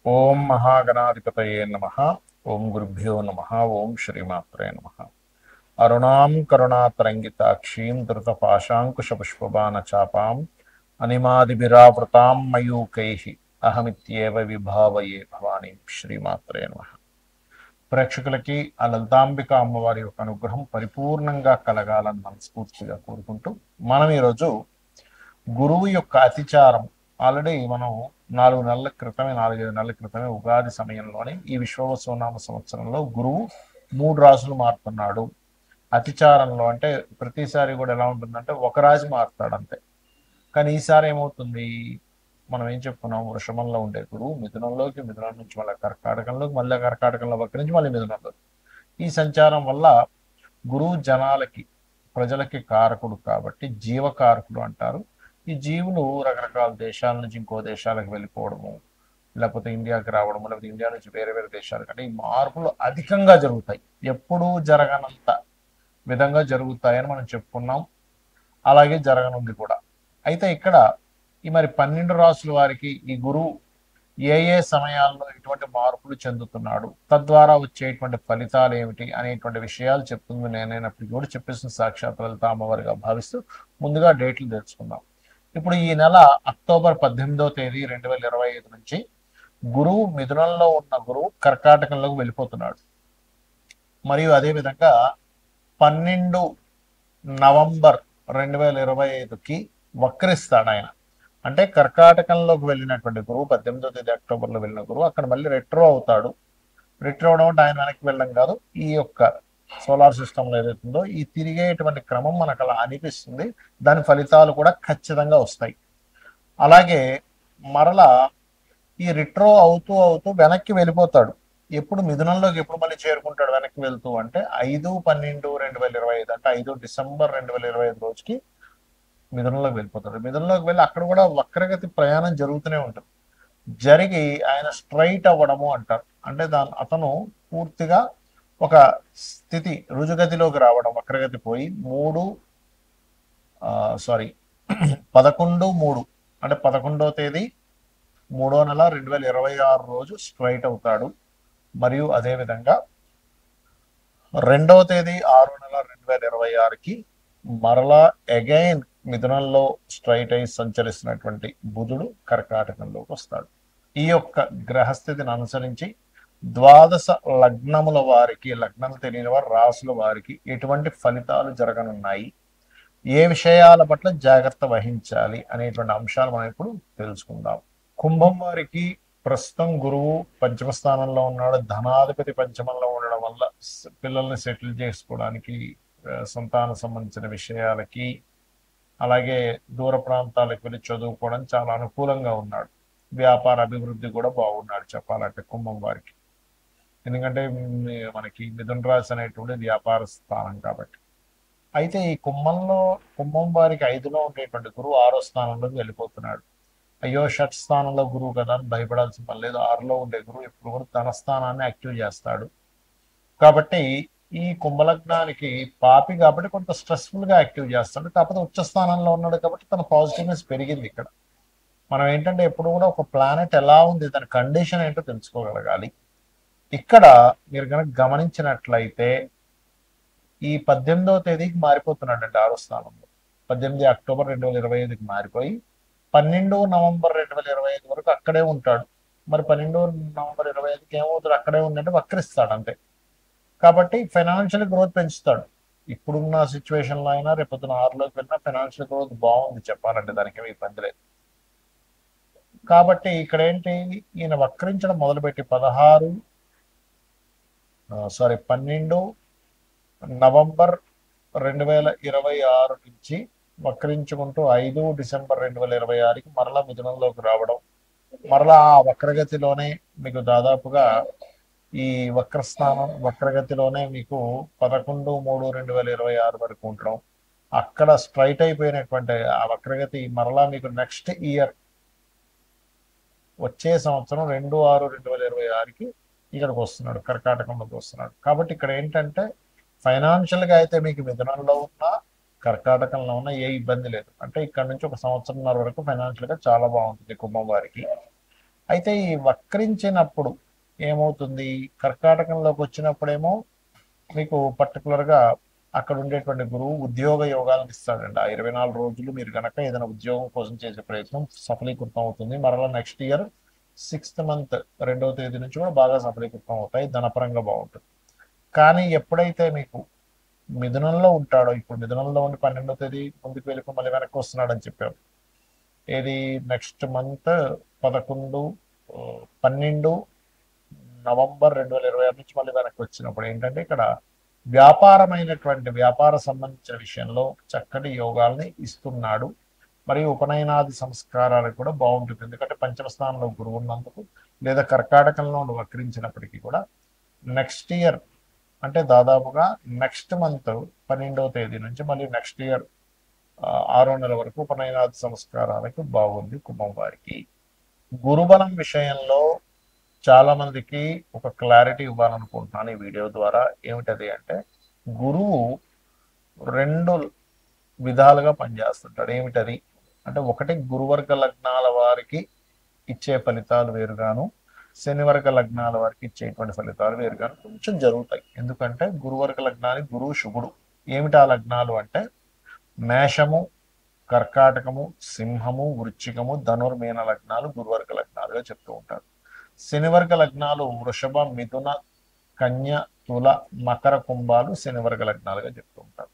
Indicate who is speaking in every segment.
Speaker 1: ఓం మహాగణాధిపతయే నమః. ఓం గురుభ్యో నమః. ఓం శ్రీమాత్రే నమః. అరుణాం కరుణాతరంగితాక్షీం ధృతపాశాంకుశపుష్పబాణచాపాం అనిమాదిభిరావృతాం మయూకైః అహమిత్యేవ విభావయే భవానీం. శ్రీమాత్రే నమః. ప్రేక్షకులకి ఆ లలితాంబిక అమ్మవారి యొక్క అనుగ్రహం పరిపూర్ణంగా కలగాలని మనస్ఫూర్తిగా కోరుకుంటూ మనం ఈరోజు గురువు యొక్క అతిచారం ఆల్రెడీ మనం 4 నెలల క్రితమే ఉగాది సమయంలోనే ఈ విశ్వవసునామ సంవత్సరంలో గురువు 3 రాశులు మారుతున్నాడు. అతిచారంలో అంటే ప్రతిసారి కూడా ఎలా ఉంటుందంటే ఒక రాశి మారుతాడు అంతే. కానీ ఈసారి ఏమవుతుంది, మనం ఏం చెప్పుకున్నాం, వృషభంలో ఉండే గురువు మిథునం నుంచి మళ్ళీ కర్కాటకంలోకి, మళ్ళీ కర్కాటకంలో వక్రించి మళ్ళీ మిథునంలోకి. ఈ సంచారం వల్ల గురువు ప్రజలకి కారకుడు కాబట్టి జీవకారకుడు అంటారు. ఈ జీవులు రకరకాల దేశాల నుంచి ఇంకో దేశాలకు వెళ్ళిపోవడము, లేకపోతే ఇండియాకి రావడము, లేకపోతే ఇండియా నుంచి వేరే వేరే దేశాలకు, అంటే ఈ మార్పులు అధికంగా జరుగుతాయి. ఎప్పుడూ జరగనంత విధంగా జరుగుతాయని మనం చెప్పుకున్నాం. అలాగే జరగనుంది కూడా. అయితే ఇక్కడ ఈ మరి 12 రాసుల వారికి ఈ గురువు ఏ ఏ సమయాల్లో ఎటువంటి మార్పులు చెందుతున్నాడు, తద్వారా వచ్చేటువంటి ఫలితాలు ఏమిటి అనేటువంటి విషయాలు చెప్తుంది నేనైనప్పటికీ కూడా చెప్పేసిన సాక్షాత్ లలిత అమ్మవారిగా భావిస్తూ ముందుగా డేట్లు తెలుసుకుందాం. ఇప్పుడు ఈ నెల అక్టోబర్ 18వ తేదీ 2025 నుంచి గురువు మిథునంలో ఉన్న గురువు కర్కాటకంలోకి వెళ్ళిపోతున్నాడు. మరియు అదేవిధంగా 12 నవంబర్ 2025కి వక్రిస్తాడు ఆయన. అంటే కర్కాటకంలోకి వెళ్ళినటువంటి గురువు 18వ తేదీ అక్టోబర్లో వెళ్ళిన గురువు అక్కడ మళ్ళీ రెట్రో అవుతాడు. రెట్రో అవడం అంటే ఆయన వెనక్కి వెళ్ళడం కాదు, ఈ యొక్క సోలార్ సిస్టంలో ఏదైతుందో ఈ తిరిగేటువంటి క్రమం మనకు అలా అనిపిస్తుంది. దాని ఫలితాలు కూడా ఖచ్చితంగా వస్తాయి. అలాగే మరలా ఈ రిట్రో అవుతూ అవుతూ వెనక్కి వెళ్ళిపోతాడు. ఎప్పుడు మిథునంలోకి ఎప్పుడు మళ్ళీ చేరుకుంటాడు వెనక్కి వెళ్తూ అంటే 5/12/2025, అంటే 5 డిసెంబర్ 2025 రోజుకి మిథునంలోకి వెళ్ళిపోతాడు. మిథునంలోకి వెళ్ళి అక్కడ కూడా వక్రగతి ప్రయాణం జరుగుతూనే ఉంటుంది. జరిగి ఆయన స్ట్రైట్ అవ్వడము అంటారు. అంటే అతను పూర్తిగా ఒక స్థితి రుజుగతిలోకి రావడం, వక్రగతి పోయి 11/3 అంటే 11వ తేదీ 3వ నెల 2026 రోజు స్ట్రైట్ అవుతాడు. మరియు అదేవిధంగా 2వ తేదీ 6వ నెల 2026కి మరలా అగైన్ మిథునంలో స్ట్రైట్ అయి సంచరిస్తున్నటువంటి బుధుడు కర్కాటకంలోకి వస్తాడు. ఈ యొక్క గ్రహస్థితిని అనుసరించి ద్వాదశ లగ్నముల వారికి, లగ్నం తెలియని వారు రాసుల వారికి ఎటువంటి ఫలితాలు జరగనున్నాయి, ఏ విషయాల పట్ల జాగ్రత్త వహించాలి అనేటువంటి అంశాలు మనం ఇప్పుడు తెలుసుకుందాం. కుంభం వారికి ప్రస్తుతం గురువు పంచమ స్థానంలో ఉన్నాడు. ధనాధిపతి పంచమంలో ఉండడం వల్ల పిల్లల్ని సెటిల్ చేసుకోవడానికి, సంతాన సంబంధించిన విషయాలకి, అలాగే దూర ప్రాంతాలకు వెళ్ళి చదువుకోవడం చాలా అనుకూలంగా ఉన్నాడు. వ్యాపార అభివృద్ధి కూడా బాగున్నాడు చెప్పాలంటే కుంభం వారికి. ఎందుకంటే మనకి మిథున రాశి అనేటువంటి వ్యాపార స్థానం కాబట్టి. అయితే ఈ కుంభం వారికి 5లో ఉండేటువంటి గురువు 6వ స్థానంలోకి వెళ్ళిపోతున్నాడు. అయ్యో షట్ స్థానంలో గురువు కదా అని భయపడాల్సిన పని లేదు. 6లో ఉండే గురువు ఎప్పుడు కూడా తన స్థానాన్ని యాక్టివ్ చేస్తాడు. కాబట్టి ఈ కుంభలగ్నానికి పాపి కాబట్టి కొంత స్ట్రెస్ఫుల్ గా యాక్టివ్ చేస్తాడు. కాకపోతే ఉచ్చ స్థానంలో ఉన్నాడు కాబట్టి తన పాజిటివ్నెస్ పెరిగింది. ఇక్కడ మనం ఏంటంటే ఎప్పుడు కూడా ఒక ప్లానెట్ ఎలా ఉంది, దాని కండిషన్ ఏంటో తెలుసుకోగలగాలి. ఇక్కడ మీరు కనుక గమనించినట్లయితే ఈ 18వ తేదీకి మారిపోతున్నాడు అంటే 6వ స్థానంలో. 18 అక్టోబర్ 2025కి మారిపోయి 12 నవంబర్ 2025 వరకు అక్కడే ఉంటాడు. మరి 12 నవంబర్ 25కి ఏమవుతాడు, అక్కడే ఉందంటే వక్రిస్తాడు అంతే. కాబట్టి ఫైనాన్షియల్ గ్రోత్ పెంచుతాడు. ఇప్పుడున్న సిచ్యువేషన్లో అయినా రేపొద్దున 6లోకి వెళ్ళినా ఫైనాన్షియల్ గ్రోత్ బాగుంది చెప్పాలంటే, దానికి ఏమి ఇబ్బంది లేదు. కాబట్టి ఇక్కడ ఏంటి, ఈయన వక్రించడం మొదలుపెట్టి 12 నవంబర్ 2026 నుంచి వక్రించుకుంటూ 5 డిసెంబర్ 2026కి మరలా మిథునంలోకి రావడం, మరలా ఆ వక్రగతిలోనే మీకు దాదాపుగా ఈ వక్రగతిలోనే మీకు 11/3/2026 వరకు ఉండడం, అక్కడ స్ట్రైట్ అయిపోయినటువంటి ఆ వక్రగతి మరలా మీకు నెక్స్ట్ ఇయర్ వచ్చే సంవత్సరం 2/6/2026కి ఇక్కడికి వస్తున్నాడు, కర్కాటకంలోకి వస్తున్నాడు. కాబట్టి ఇక్కడ ఏంటంటే ఫైనాన్షియల్గా అయితే మీకు మిథునంలో ఉన్నా కర్కాటకంలో ఉన్న ఏ ఇబ్బంది లేదు. అంటే ఇక్కడ నుంచి 1 సంవత్సరంన్నర వరకు ఫైనాన్షియల్గా చాలా బాగుంటుంది కుంభం వారికి. అయితే ఈ వక్రించినప్పుడు ఏమవుతుంది, కర్కాటకంలోకి వచ్చినప్పుడేమో మీకు పర్టికులర్గా అక్కడ ఉండేటువంటి గురువు ఉద్యోగ యోగాలను ఇస్తాడండి. ఆ 24 రోజులు మీరు కనుక ఏదైనా ఉద్యోగం కోసం చేసే ప్రయత్నం సఫలీకృతం అవుతుంది. మరలా నెక్స్ట్ ఇయర్ 6th మంత్ 2వ తేదీ నుంచి కూడా బాగా సఫలీకృతం అవుతాయి, ధనపరంగా బాగుంటుంది. కానీ ఎప్పుడైతే మీకు మిథునంలో ఉంటాడో, ఇప్పుడు మిథునంలో ఉండి 12వ తేదీ ముందుకు వెళ్ళిపోయి మళ్ళీ వెనక్కి వస్తున్నాడని చెప్పాము. ఏది నెక్స్ట్ మంత్ 11 12 నవంబర్ 2026 నుంచి మళ్ళీ వెనక్కి వచ్చినప్పుడు ఏంటంటే ఇక్కడ వ్యాపార సంబంధించిన విషయంలో చక్కటి యోగాల్ని ఇస్తున్నాడు. మరియు ఉపనయనాది సంస్కారాలకు కూడా బాగుంటుంది. ఎందుకంటే పంచమ స్థానంలో గురువు ఉన్నందుకు, లేదా కర్కాటకంలో వక్రించినప్పటికీ కూడా నెక్స్ట్ ఇయర్ అంటే దాదాపుగా నెక్స్ట్ మంత్ 12వ తేదీ నుంచి మళ్ళీ నెక్స్ట్ ఇయర్ 6వ నెల వరకు ఉపనయనాది సంస్కారాలకు బాగుంది కుంభం వారికి. గురుబలం విషయంలో చాలా మందికి ఒక క్లారిటీ ఇవ్వాలనుకుంటున్నాను ఈ వీడియో ద్వారా. ఏమిటది అంటే, గురువు 2 విధాలుగా పనిచేస్తుంటాడు. ఏమిటది అంటే, ఒకటి గురువర్గ లగ్నాల వారికి ఇచ్చే ఫలితాలు వేరుగాను, శనివర్గ లగ్నాల వారికి ఇచ్చేటువంటి ఫలితాలు వేరుగాను కొంచెం జరుగుతాయి. ఎందుకంటే గురువర్గ లగ్నానికి గురువు శుభుడు. ఏమిటి ఆ లగ్నాలు అంటే మేషము, కర్కాటకము, సింహము, వృశ్చికము, ధనుర్మీన లగ్నాలు గురువర్గ లగ్నాలుగా చెప్తూ ఉంటారు. శనివర్గ లగ్నాలు వృషభ, మిథున, కన్య, తుల, మకర, కుంభాలు శనివర్గ లగ్నాలుగా చెప్తూ ఉంటారు.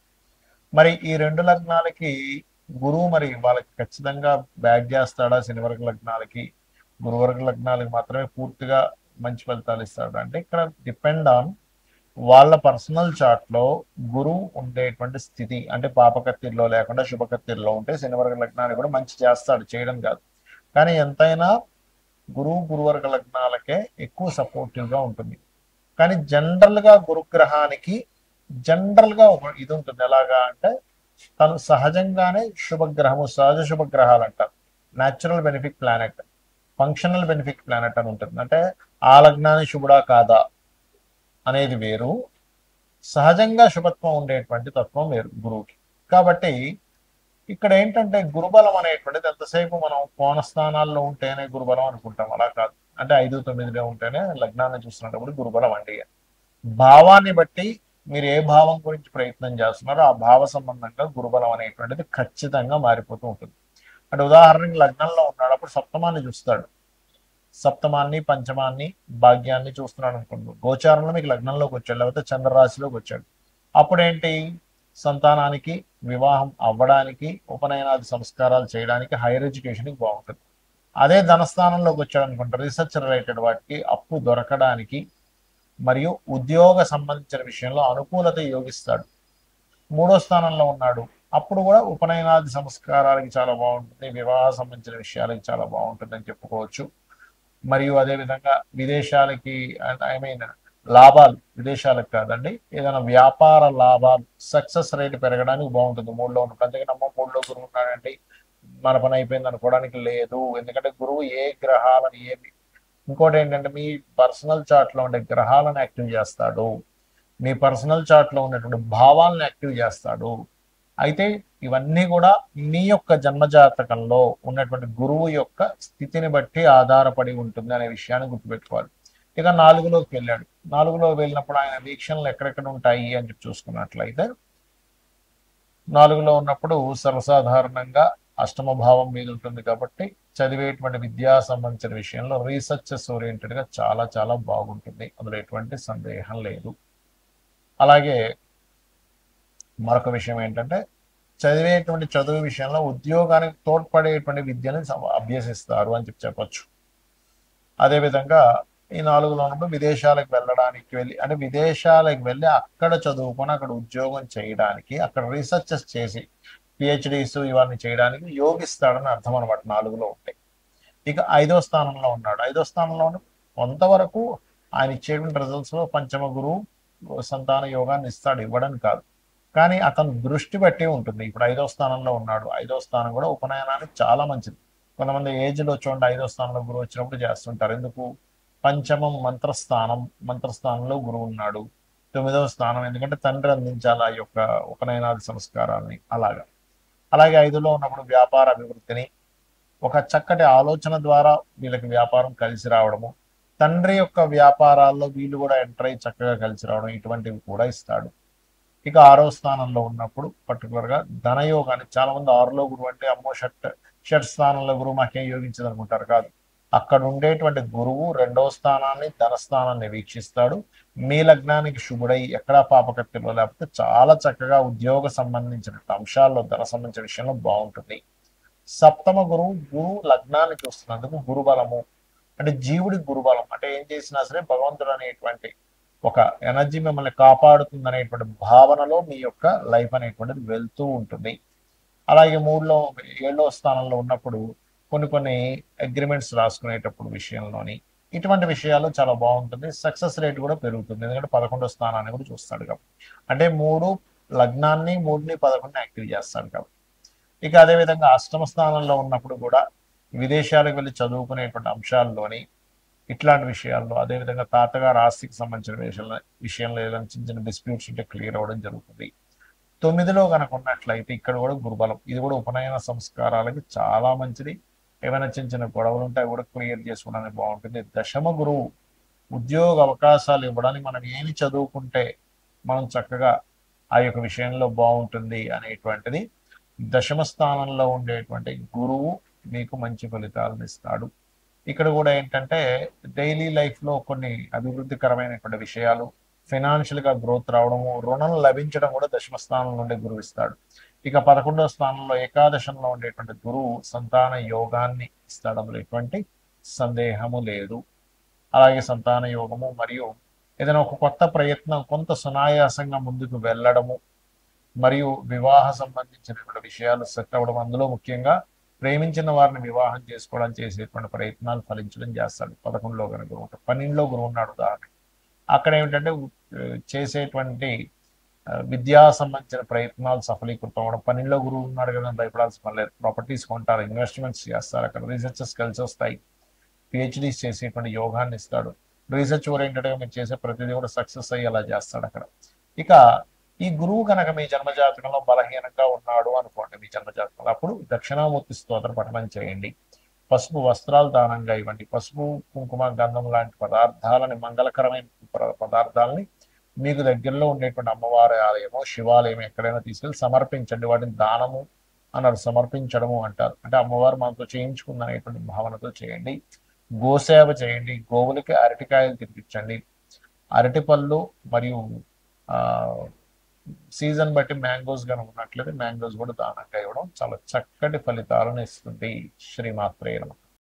Speaker 1: మరి ఈ 2 లగ్నాలకి గురువు మరి వాళ్ళకి ఖచ్చితంగా బ్యాక్ చేస్తాడా? శనివర్గ లగ్నాలకి గురువర్గ లగ్నాలకి మాత్రమే పూర్తిగా మంచి ఫలితాలు ఇస్తాడు అంటే, ఇక్కడ డిపెండ్ ఆన్ వాళ్ళ పర్సనల్ చార్ట్ లో గురువు ఉండేటువంటి స్థితి. అంటే పాపకత్తిరిలో లేకుండా శుభకత్తిరిలో ఉంటే శనివర్గ లగ్నాన్ని కూడా మంచి చేస్తాడు, చేయడం కాదు. కానీ ఎంతైనా గురువర్గ లగ్నాలకే ఎక్కువ సపోర్టివ్ గా ఉంటుంది. కానీ జనరల్ గా గురుగ్రహానికి జనరల్ గా ఒక ఇది ఉంటుంది. ఎలాగా అంటే, తను సహజంగానే శుభగ్రహము, సహజ శుభగ్రహాలు అంటారు. Natural benefit planet, functional benefit planet అని ఉంటుంది. అంటే ఆ లగ్నాన్ని శుభుడా కాదా అనేది వేరు, సహజంగా శుభత్వం ఉండేటువంటి తత్వం వేరు గురువుకి. కాబట్టి ఇక్కడ ఏంటంటే గురుబలం అనేటువంటిది ఎంతసేపు మనం కోణ స్థానాల్లో ఉంటేనే గురుబలం అనుకుంటాం, అలా కాదు. అంటే 5, 9లో ఉంటేనే లగ్నాన్ని చూస్తున్నప్పుడు గురుబలం అండి. భావాన్ని బట్టి మీరు ఏ భావం గురించి ప్రయత్నం చేస్తున్నారో ఆ భావ సంబంధంగా గురుబలం అనేటువంటిది ఖచ్చితంగా మారిపోతూ ఉంటుంది. అంటే ఉదాహరణకి లగ్నంలో ఉన్నాడు, అప్పుడు సప్తమాన్ని చూస్తాడు. సప్తమాన్ని, పంచమాన్ని, భాగ్యాన్ని చూస్తున్నాడు అనుకోండి. గోచారంలో మీకు లగ్నంలోకి వచ్చాడు, లేకపోతే చంద్రరాశిలోకి వచ్చాడు. అప్పుడేంటి, సంతానానికి, వివాహం అవ్వడానికి, ఉపనయనాది సంస్కారాలు చేయడానికి, హైయర్ ఎడ్యుకేషన్కి బాగుంటుంది. అదే ధనస్థానంలోకి వచ్చాడు అనుకుంటారు, రీసెర్చ్ రిలేటెడ్ వాటికి, అప్పు దొరకడానికి మరియు ఉద్యోగ సంబంధించిన విషయంలో అనుకూలత యోగిస్తాడు. 3వ స్థానంలో ఉన్నాడు, అప్పుడు కూడా ఉపనయనాది సంస్కారాలకి చాలా బాగుంటుంది, వివాహ సంబంధించిన విషయాలకి చాలా బాగుంటుంది అని చెప్పుకోవచ్చు. మరియు అదేవిధంగా విదేశాలకి, ఐ మీన్ లాభాలు, విదేశాలకు కాదండి, ఏదైనా వ్యాపార లాభాలు, సక్సెస్ రేట్ పెరగడానికి బాగుంటుంది 3లో ఉన్నప్పుడు. అందుకని 3లో గురువు ఉన్నాడండి మన పని అయిపోయింది అనుకోవడానికి లేదు. ఎందుకంటే గురువు ఏ గ్రహాలను ఏమి, ఇంకోటి ఏంటంటే మీ పర్సనల్ చార్ట్లో ఉండే గ్రహాలను యాక్టివ్ చేస్తాడు, మీ పర్సనల్ చార్ట్లో ఉన్నటువంటి భావాలను యాక్టివ్ చేస్తాడు. అయితే ఇవన్నీ కూడా మీ యొక్క జన్మజాతకంలో ఉన్నటువంటి గురువు యొక్క స్థితిని బట్టి ఆధారపడి ఉంటుంది అనే విషయాన్ని గుర్తుపెట్టుకోవాలి. ఇక 4లోకి వెళ్ళాడు, 4లో వెళ్ళినప్పుడు ఆయన వీక్షణలు ఎక్కడెక్కడ ఉంటాయి అని చెప్పి చూసుకున్నట్లయితే, 4లో ఉన్నప్పుడు సర్వసాధారణంగా అష్టమ భావం మీద ఉంటుంది. కాబట్టి చదివేటువంటి విద్యా సంబంధించిన విషయంలో రీసెర్చెస్ ఓరియంటెడ్ గా చాలా చాలా బాగుంటుంది, అందులో ఎటువంటి సందేహం లేదు. అలాగే మరొక విషయం ఏంటంటే, చదివేటువంటి చదువు విషయంలో ఉద్యోగానికి తోడ్పడేటువంటి విద్యను అభ్యసిస్తారు అని చెప్పొచ్చు. అదేవిధంగా ఈ 4లో ఉన్నప్పుడు విదేశాలకు అంటే విదేశాలకు వెళ్ళి అక్కడ చదువుకొని అక్కడ ఉద్యోగం చేయడానికి, అక్కడ రీసెర్చెస్ చేసి పిహెచ్డీస్ ఇవన్నీ చేయడానికి యోగిస్తాడని అర్థం అనమాట 4లో ఉంటాయి. ఇక 5వ స్థానంలో ఉన్నాడు, 5వ స్థానంలో కొంతవరకు ఆయన ఇచ్చేటువంటి రిజల్ట్స్ లో పంచమ గురువు సంతాన యోగాన్ని ఇస్తాడు, ఇవ్వడం కాదు. కానీ అతను దృష్టి బట్టి ఉంటుంది. ఇప్పుడు 5వ స్థానంలో ఉన్నాడు, 5వ స్థానం కూడా ఉపనయనానికి చాలా మంచిది. కొంతమంది ఏజ్లో చూడండి 5వ స్థానంలో గురువు వచ్చినప్పుడు చేస్తుంటారు. ఎందుకు? పంచమం మంత్రస్థానంలో గురువు ఉన్నాడు. 9వ స్థానం ఎందుకంటే తండ్రి అందించాలి ఆ యొక్క ఉపనయనాది సంస్కారాన్ని. అలాగే 5లో ఉన్నప్పుడు వ్యాపార అభివృద్ధిని, ఒక చక్కటి ఆలోచన ద్వారా వీళ్ళకి వ్యాపారం కలిసి రావడము, తండ్రి యొక్క వ్యాపారాల్లో వీళ్ళు కూడా ఎంటర్ అయ్యి చక్కగా కలిసి రావడం, ఇటువంటివి కూడా ఇస్తాడు. ఇక 6వ స్థానంలో ఉన్నప్పుడు పర్టికులర్ గా ధనయోగాన్ని, చాలా మంది 6లో గురువు అంటే అమ్మో షట్ స్థానంలో గురువు మాకేం యోగించదు అనుకుంటారు. కాదు, అక్కడ ఉండేటువంటి గురువు 2వ స్థానాన్ని, ధనస్థానాన్ని వీక్షిస్తాడు. మీ లగ్నానికి శుభుడై ఎక్కడా పాపకత్తిలో లేకపోతే చాలా చక్కగా ఉద్యోగ సంబంధించిన అంశాల్లో, ధన సంబంధించిన విషయంలో బాగుంటుంది. సప్తమ గురువు లగ్నాన్ని చూస్తున్నందుకు గురుబలము అంటే జీవుడి గురుబలం అంటే ఏం చేసినా సరే భగవంతుడు అనేటువంటి ఒక ఎనర్జీ మిమ్మల్ని కాపాడుతుంది అనేటువంటి భావనలో మీ యొక్క లైఫ్ అనేటువంటిది వెళ్తూ ఉంటుంది. అలాగే 7వ స్థానంలో ఉన్నప్పుడు కొన్ని అగ్రిమెంట్స్ రాసుకునేటప్పుడు విషయంలోని ఇటువంటి విషయాలు చాలా బాగుంటుంది. సక్సెస్ రేట్ కూడా పెరుగుతుంది, ఎందుకంటే 11వ స్థానాన్ని కూడా చూస్తాడు కాబట్టి. అంటే 3 లగ్నాన్ని, 3ని 11ని యాక్టివ్ చేస్తాడు కాబట్టి. ఇక అదేవిధంగా 8వ స్థానంలో ఉన్నప్పుడు కూడా విదేశాలకు వెళ్ళి చదువుకునేటువంటి అంశాల్లోని ఇట్లాంటి విషయాల్లో, అదేవిధంగా తాతగారు ఆస్తికి సంబంధించిన విషయంలో ఏదైనా చిన్న చిన్న డిస్ప్యూట్స్ ఉంటే క్లియర్ అవ్వడం జరుగుతుంది. 9లో కనుక ఉన్నట్లయితే ఇక్కడ కూడా గురుబలం, ఇది కూడా ఉపనయన సంస్కారాలకి చాలా మంచిది. ఏమైనా చిన్న చిన్న గొడవలు ఉంటే కూడా క్లియర్ చేసుకోవడానికి బాగుంటుంది. దశమ గురువు ఉద్యోగ అవకాశాలు ఇవ్వడానికి మనం ఏమి చదువుకుంటే మనం చక్కగా ఆ యొక్క విషయంలో బాగుంటుంది అనేటువంటిది దశమ స్థానంలో ఉండేటువంటి గురువు మీకు మంచి ఫలితాలను ఇస్తాడు. ఇక్కడ కూడా ఏంటంటే డైలీ లైఫ్లో కొన్ని అభివృద్ధికరమైనటువంటి విషయాలు, ఫైనాన్షియల్గా గ్రోత్ రావడము, రుణం లభించడం కూడా దశమ స్థానం నుండి గురువు ఇస్తాడు. ఇక 11వ స్థానంలో ఏకాదశంలో ఉండేటువంటి గురువు సంతాన యోగాన్ని ఇస్తాడు, అందులో ఎటువంటి సందేహము లేదు. అలాగే సంతాన యోగము మరియు ఏదైనా ఒక కొత్త ప్రయత్నం కొంత సునాయాసంగా ముందుకు వెళ్ళడము, మరియు వివాహ సంబంధించినటువంటి విషయాలు సెట్ అవ్వడం, అందులో ముఖ్యంగా ప్రేమించిన వారిని వివాహం చేసుకోవడానికి చేసేటువంటి ప్రయత్నాలు ఫలించడం చేస్తాడు 11లో కనుక గురువు ఉంటాడు. 12లో గురువు ఉన్నాడు ఉదాహరణ, అక్కడ ఏమిటంటే చేసేటువంటి విద్యా సంబంధించిన ప్రయత్నాలు సఫలీకృతం అవ్వడం. 12లో గురువు ఉన్నాడు కదా, భయపడాల్సిన పని లేదు. ప్రాపర్టీస్ కొంటారు, ఇన్వెస్ట్మెంట్స్ చేస్తారు, అక్కడ రీసెర్చెస్ కలిసి వస్తాయి, పిహెచ్డీస్ చేసేటువంటి యోగాన్ని ఇస్తాడు. రీసెర్చ్ ఓరియంటెడ్గా మీరు చేసే ప్రతిదీ కూడా సక్సెస్ అయ్యేలా చేస్తాడు అక్కడ. ఇక ఈ గురువు కనుక మీ జన్మజాతకంలో బలహీనంగా ఉన్నాడు అనుకోండి, మీ జన్మజాతకంలో, అప్పుడు దక్షిణామూర్తి స్తోత్ర పఠనం చేయండి, పసుపు వస్త్రాలు దానంగా ఇవ్వండి, పసుపు కుంకుమ గంధం లాంటి పదార్థాలని, మంగళకరమైన పదార్థాలని మీకు దగ్గరలో ఉండేటువంటి అమ్మవారి ఆలయము, శివాలయం ఎక్కడైనా తీసుకెళ్ళి సమర్పించండి. వాటిని దానము అన్నారు, సమర్పించడము అంటారు. అంటే అమ్మవారు మనతో చేయించుకుందనేటువంటి భావనతో చేయండి. గోసేవ చేయండి, గోవులకి అరటికాయలు తినిపించండి, అరటిపళ్ళు మరియు సీజన్ బట్టి మ్యాంగోస్ కనుక ఉన్నట్లయితే మ్యాంగోస్ కూడా దానంగా ఇవ్వడం చాలా చక్కటి ఫలితాలను ఇస్తుంది. శ్రీమాత్రే నమః.